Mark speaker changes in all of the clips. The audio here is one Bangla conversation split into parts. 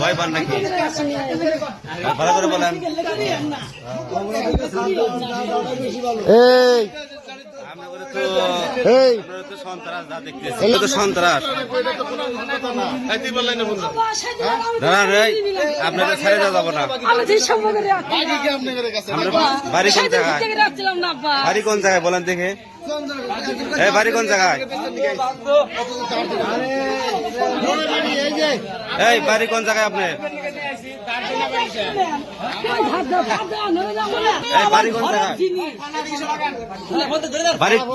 Speaker 1: ভয় পান নাকি? ভালো করে বলেন। সন্ত্রাস সন্ত্রাস আপনাদের ছেড়ে দেওয়া যাবো না। বাড়ি কোন জায়গায়? বাড়ি কোন জায়গায় বলেন দেখে? এই বাড়ি কোন জায়গায়? এই বাড়ি কোন জায়গায় আপনার? এই বাড়ি কোন জায়গায়?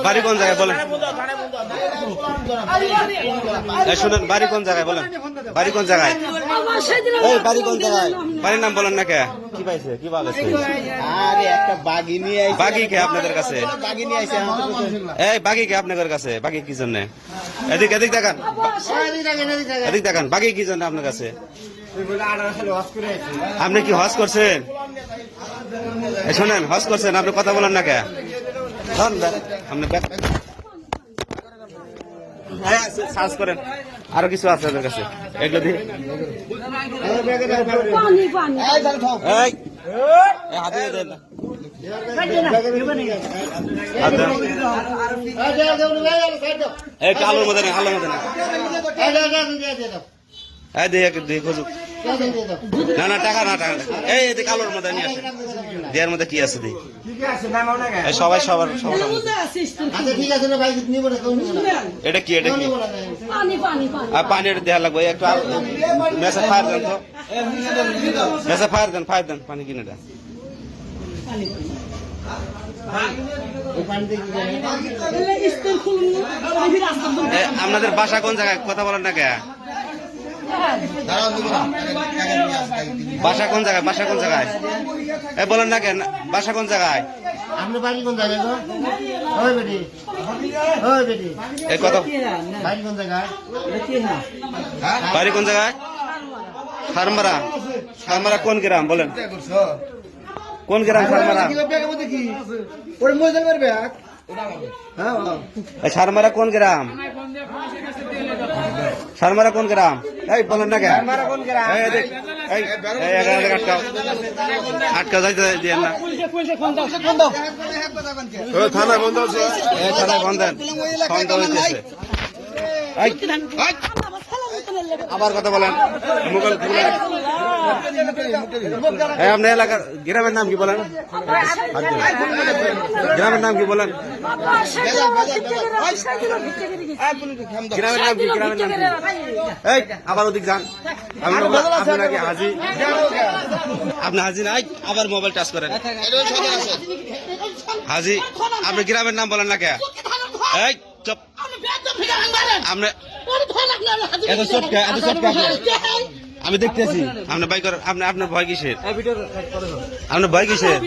Speaker 1: বাড়ি কোন জায়গায় বলেন? শুনেন, বাড়ি কোন জায়গায় বলেন? বাড়ি কোন জায়গায়? এই বাড়ি কোন জায়গায়? বাড়ির নাম বলেন না কে? কি পাইছে? কি বাঘ আছে?
Speaker 2: আরে একটা বাঘি নিয়ে আইছে।
Speaker 1: বাঘি কে আপনাদের কাছে?
Speaker 2: বাঘি নিয়ে আইছে
Speaker 1: এই বাঘি কে আপনাদের কাছে? বাঘি কি জন্য? এদিক এদিক দেখান, এদিক দেখান। বাঘি কি জন্য আপনার কাছে? আপনি কি হজ করছেন? শোনেন, হজ করছেন, আপনি কথা বলেন না কে? সার্চ করেন, আরো কিছু আছে আপনাদের কাছে, এগুলো দিয়ে হাতে দেন। আলোর মধ্যে না, আলোর মধ্যে না, না না টাকা না, টাকা এই কালোর মধ্যে নিয়ে আসে। দেয়ার মধ্যে কি আছে? সবাই সবার সবার এটা কি? এটা কি? পানি এটা দেওয়া লাগবে একটু। মেসে ফায়ার দেন তো, মেসে ফায়ার দেন, ফায়ার দেন। পানি কিনে দেন। আপনাদের বাসা কোন জায়গায়? কথা বলেন না কে? বাসা কোন জায়গায়? বাসা কোন জায়গায়? বলেন না কেন? বাসা কোন জায়গায়?
Speaker 2: আপনার বাড়ি কোন জায়গায়?
Speaker 1: এই কথা,
Speaker 2: বাড়ি কোন জায়গায়?
Speaker 1: বাড়ি কোন জায়গায়? খারমারা। খারমারা কোন গ্রাম বলেন? কোন গ্রাম খারমারা? সারমারা কোন গ্রাম? সারমারা কোন গ্রাম? এই বলেন না কেন? আটকা যাইতে দিয়েন না। থানায় বন্ধ আছে, থানায় বন্ধ দেন। আবার কথা বলেন। মোবাইল আপনার এলাকার গ্রামের নাম কি বলেন? গ্রামের নাম কি বলেন? গ্রামের নাম কি? গ্রামের নাম কি? এই আবার ওদিক যান। আপনি নাকি হাজি? আপনি হাজি নাই? আবার মোবাইল টাচ করেন। হাজি, আপনি গ্রামের নাম বলেন না কে? এই চুপ। আপনি এত চটকা, এত চটকা আমি দেখতেছি। আপনার বাইক, আপনার ভয় কিসের? আপনার ভয় কিসের?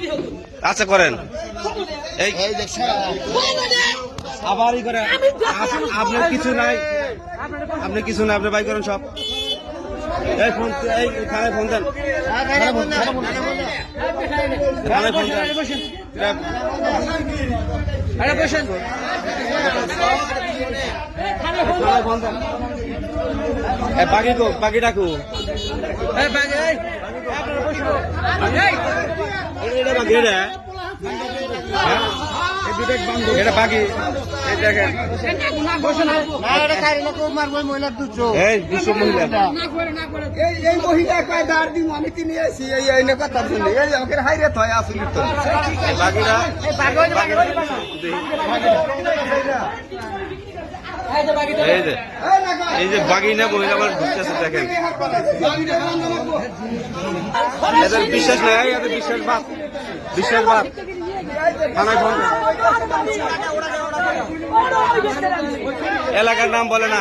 Speaker 1: আচ্ছা করেন। এই আবার ই করেন। আপনার কিছু নাই, আপনার কিছু নাই, আপনি বাইক করেন সব। এই ফোন, এই থানায় ফোন দেন, থানায় ফোন দেন। বাকি কো, বাকি ডাকু। এটা বাকি দেখেন। এই দুশো মহিলা, এই মহিলা কয় দাঁড় দিন আমি কিনে আসি। এই কথা শুনি, এই আমাকে হাইরে থয় আসলি তো বাকিরা। এই যে বাগি না মহিলা আমার ঢুকতেছে দেখেন। এদের বিশ্বাস নাই, এদের বিশ্বাস বাদ, বিশ্বাস বাদ। থানায় ফোন, এলাকার নাম বলে না।